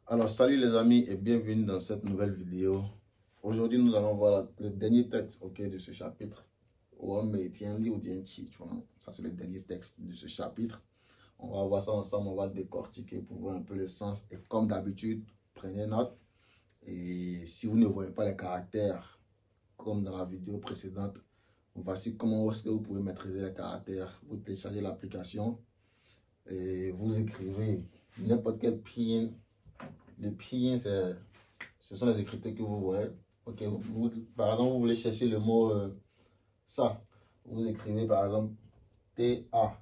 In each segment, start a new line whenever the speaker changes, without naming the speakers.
Alors, salut les amis et bienvenue dans cette nouvelle vidéo. Aujourd'hui, nous allons voir le dernier texte de ce chapitre. Ça, c'est le dernier texte de ce chapitre. On va voir ça ensemble, on va décortiquer pour voir un peu le sens. Et comme d'habitude, prenez note. Et si vous ne voyez pas les caractères, comme dans la vidéo précédente, voici comment est-ce que vous pouvez maîtriser les caractères. Vous téléchargez l'application et vous écrivez n'importe quel pinyin. Le pinyin, ce sont les écritures que vous voyez. Ok, par exemple, vous voulez chercher le mot ça. Vous écrivez par exemple TA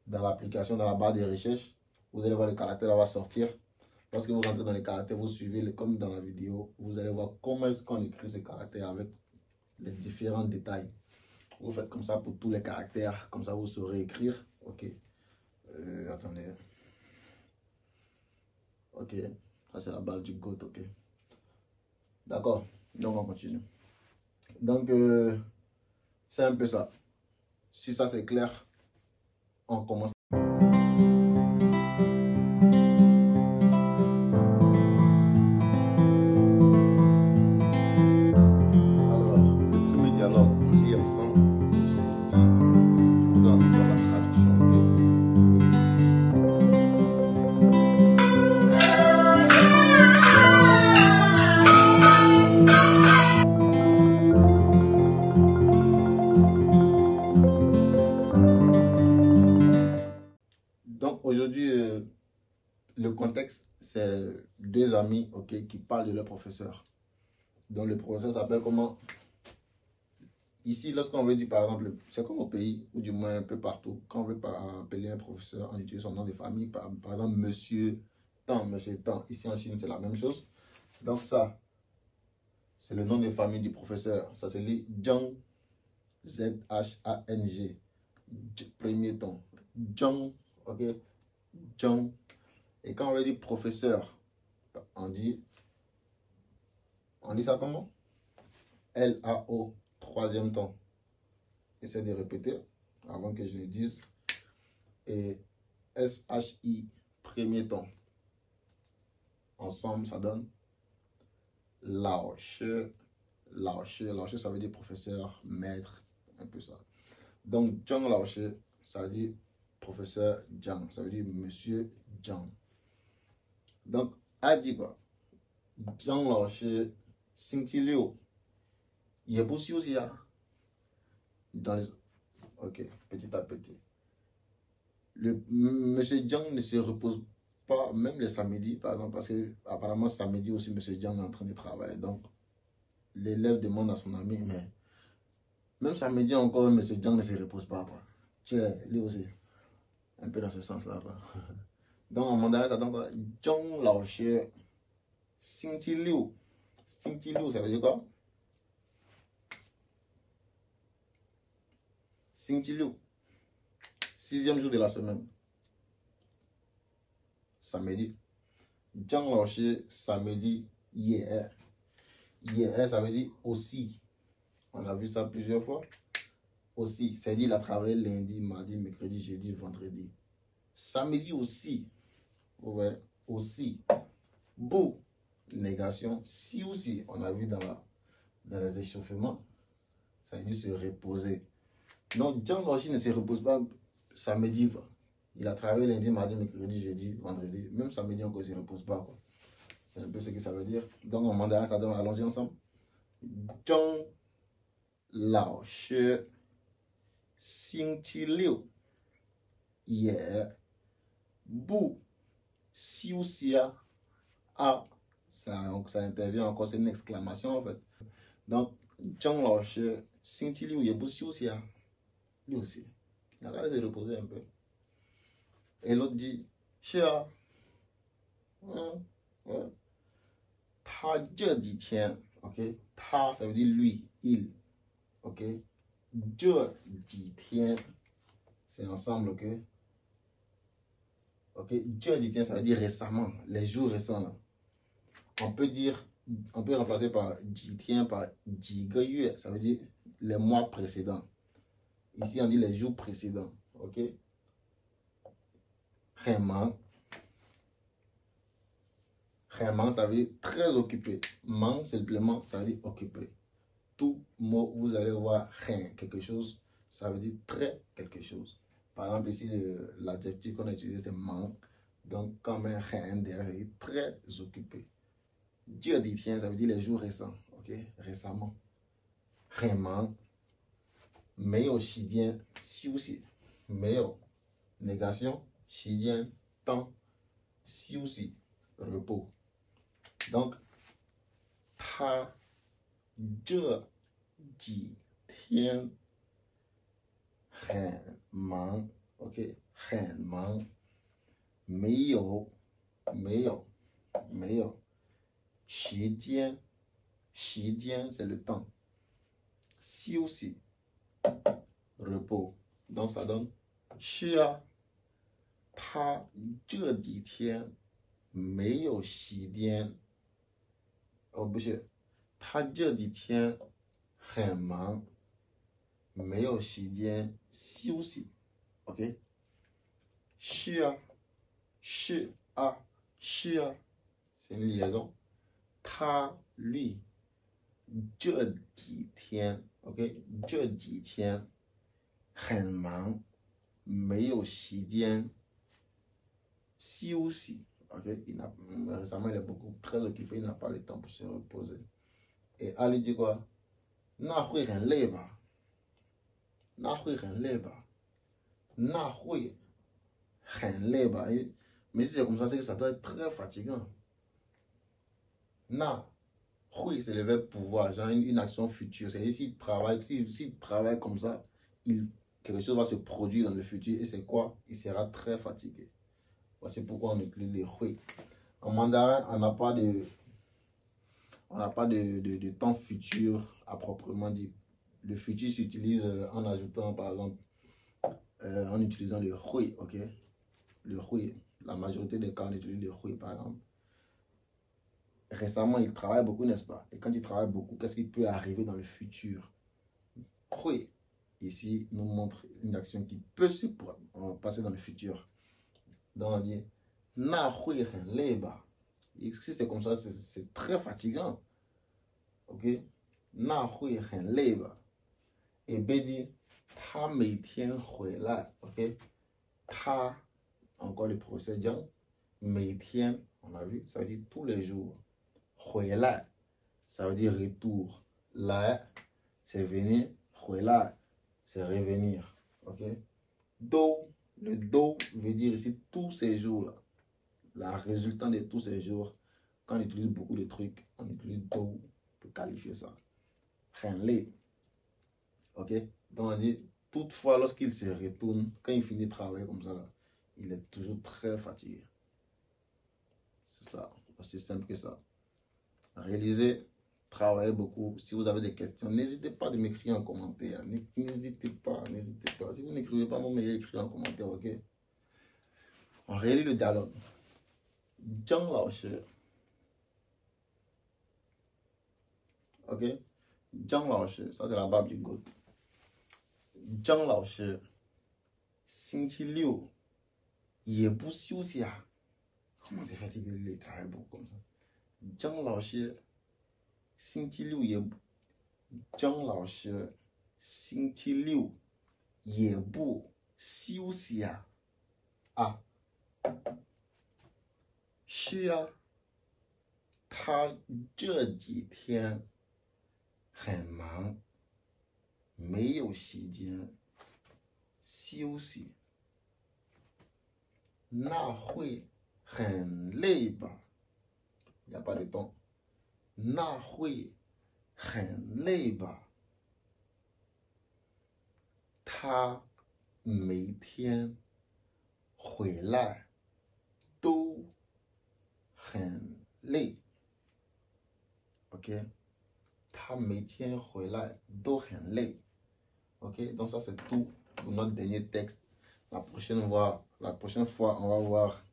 dans l'application, dans la barre de recherche. Vous allez voir le caractère va sortir. Lorsque vous rentrez dans les caractères, vous suivez comme dans la vidéo. Vous allez voir comment est-ce qu'on écrit ce caractère avec les différents détails. Vous faites comme ça pour tous les caractères. Comme ça, vous saurez écrire. Ok. Attendez. Ok. Ça, c'est la base du GOAT. Ok. D'accord. Donc, on continue. Donc, c'est un peu ça. Si ça, c'est clair, on commence. Alors, le premier dialogue, on lit ensemble. Je vous donne la traduction. Donc aujourd'hui, le contexte, c'est deux amis qui parlent de leur professeur. Donc le professeur s'appelle comment? Ici, lorsqu'on veut dire par exemple, c'est comme au pays, ou du moins un peu partout, quand on veut appeler un professeur, on utilise son nom de famille, par exemple Monsieur Tan, Monsieur Tan. Ici en Chine, c'est la même chose. Donc ça, c'est le nom de famille du professeur. Ça se lit Zhang, Z-H-A-N-G. Premier ton. Zhang, ok? Zhang. Et quand on veut dire professeur, on dit ça comment? L-A-O, troisième ton. Essayez de répéter avant que je le dise. Et S-H-I, premier ton. Ensemble, ça donne Lao She. Lao She, ça veut dire professeur, maître, un peu ça. Donc, Zhang Lao She, ça veut dire professeur Zhang, ça veut dire monsieur Zhang. Donc, a dit quoi? Zhang Lao She, Xingqi Liu,也不休息啊. Dans les... Ok, petit à petit. Le monsieur Zhang ne se repose pas, même le samedi, par exemple, parce que apparemment samedi aussi, monsieur Zhang est en train de travailler. Donc, l'élève demande à son ami, mais même samedi encore, monsieur Zhang ne se repose pas, quoi. Tiens, lui aussi, un peu dans ce sens-là, quoi. Donc, en mandarin, ça donne quoi? Zhang Lao Xue, Xingqi Liu. Xingqi Liu, ça veut dire quoi? Xingqi Liu, 6e jour de la semaine. Samedi. Zhang Lao Xue, samedi, hier. Hier, ça veut dire aussi. On a vu ça plusieurs fois. Aussi, c'est-à-dire il a travaillé lundi, mardi, mercredi, jeudi, vendredi. Samedi aussi. Ouais, aussi. Beau, négation. Si aussi, on a vu dans les échauffements, ça veut dire se reposer. Donc, Zhang Lao Xue ne se repose pas samedi, quoi. Il a travaillé lundi, mardi, mercredi, jeudi, vendredi. Même samedi, encore, il ne se repose pas, quoi. C'est un peu ce que ça veut dire. Donc, en mandarin, ça donne, allons-y ensemble. Zhang Lao Xue, Xingqi Liu,也不休息啊. Ça intervient encore, c'est une exclamation en fait. Donc, Zhang Lao Xue, Xingqi Liu, 也不休息啊. Lui aussi. Il a qu'à se reposer un peu. Et l'autre dit, c'est ah. Ouais. Ta je dit tiens. Ok. Ta, ça veut dire lui, il. Ok. Je dit tiens. C'est ensemble, ok. Ok. Je dit tiens, ça veut dire récemment. Les jours récents là. On peut remplacer par jitian par jigeyue, ça veut dire les mois précédents. Ici, on dit les jours précédents. Ok? Vraiment. Vraiment, ça veut dire très occupé. Man, simplement, ça veut dire occupé. Tout mot, vous allez voir rien, quelque chose, ça veut dire très quelque chose. Par exemple, ici, l'adjectif qu'on a utilisé, c'est man. Donc, quand on met rien derrière, ça veut dire très occupé. Dieu dit tiens, ça veut dire les jours récents. Ok, récemment. Vraiment. Meilleur chidien, si aussi. Meilleur. Négation, chidien, temps, si aussi. Repos. Donc, ta, je, dit, tiens,很忙 OK 很忙没有时间c'est le temps 休息 repos donc ça donne 是啊他这几天没有时间哦不是他这几天很忙没有时间休息 OK 是啊是啊是啊 c'est une liaison 他lui 这几天 OK 这几天很忙没有时间休息 OK récemment il est beaucoup très occupé il n'a pas le temps pour se reposer et Ali dit quoi 那会很累吧那会很累吧那会很累吧mais si c'est comme ça c'est que ça doit être très fatigant na oui c'est le verbe pouvoir genre une action future c'est s'il travaille comme ça quelque chose va se produire dans le futur et c'est quoi il sera très fatigué voici pourquoi on utilise les oui en mandarin on n'a pas de temps futur à proprement dit le futur s'utilise en ajoutant par exemple en utilisant le hui, ok? Le hui, la majorité des cas on utilise le hui par exemple. Récemment, il travaille beaucoup, n'est-ce pas? Et quand il travaille beaucoup, qu'est-ce qui peut arriver dans le futur? Hui, ici, nous montre une action qui peut se passer dans le futur. Donc on dit na hui hen leba. Si c'est comme ça, c'est très fatigant. Ok? Na hui hen leba. Et B dit 他每天回来 OK 他 encore le procédure 每天 on a vu ça veut dire tous les jours 回来 ça veut dire retour 来 c'est venir 回来 c'est revenir OK do le do veut dire ici tous ces jours là la résultante de tous ces jours quand on utilise beaucoup de trucs on utilise do pour qualifier ça 很累 OK donc on dit toutefois lorsqu'il se retourne quand il finit de travailler comme ça là il est toujours très fatigué c'est ça aussi simple que ça réalisez travaillez beaucoup si vous avez des questions n'hésitez pas de m'écrire en commentaire n'hésitez pas si vous n'écrivez pas non mais écrivez en commentaire OK on réalise le dialogue Zhang Laoshi OK Zhang Laoshi ça c'est la barbe du goat 张老师星期六也不休息啊 comment c'est fatigué il travaille beaucoup comme ça 张老师星期六也张老师星期六也不休息啊啊是啊他这几天很忙没有时间休息那会很累吧il n'y a pas de temps 那会很累吧他每天回来都很累 OK 他每天回来都很累 OK, donc ça c'est tout pour notre dernier texte. La prochaine fois, on va voir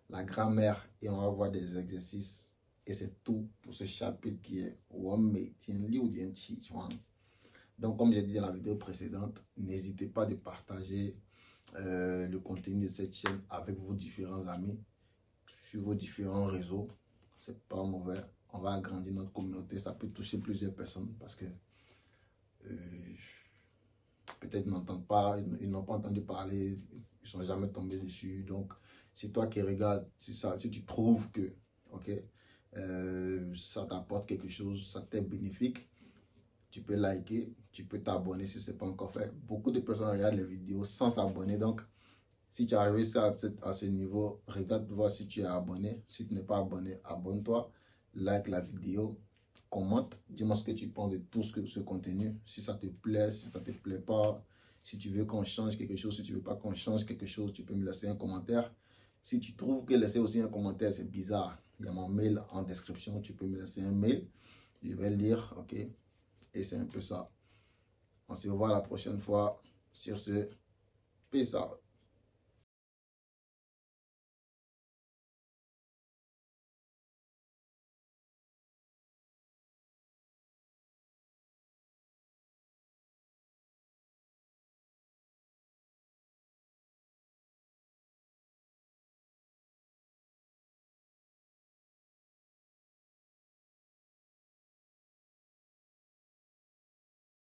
la grammaire et on va voir des exercices. Et c'est tout pour ce chapitre qui est donc comme j'ai dit dans la vidéo précédente, n'hésitez pas de partager le contenu de cette chaîne avec vos différents amis sur vos différents réseaux. c'est pas mauvais. On va agrandir notre communauté. Ça peut toucher plusieurs personnes parce que peut-être ils n'entendent pas, ils n'ont pas entendu parler, ils sont jamais tombés dessus. Donc, c'est toi qui regardes, si tu trouves que, ok, ça t'apporte quelque chose, ça t'est bénéfique, tu peux liker, tu peux t'abonner si ce n'est pas encore fait. Beaucoup de personnes regardent les vidéos sans s'abonner. Donc, si tu as réussi à ce niveau, regarde voir si tu es abonné. Si tu n'es pas abonné, abonne-toi, like la vidéo, commente, dis-moi ce que tu penses de tout ce contenu. Si ça te plaît, si ça ne te plaît pas, si tu veux qu'on change quelque chose, si tu ne veux pas qu'on change quelque chose, tu peux me laisser un commentaire. Si tu trouves que laisser aussi un commentaire, c'est bizarre, il y a mon mail en description, tu peux me laisser un mail. Je vais le lire, ok? Et c'est un peu ça. On se revoit la prochaine fois. Sur ce, peace out.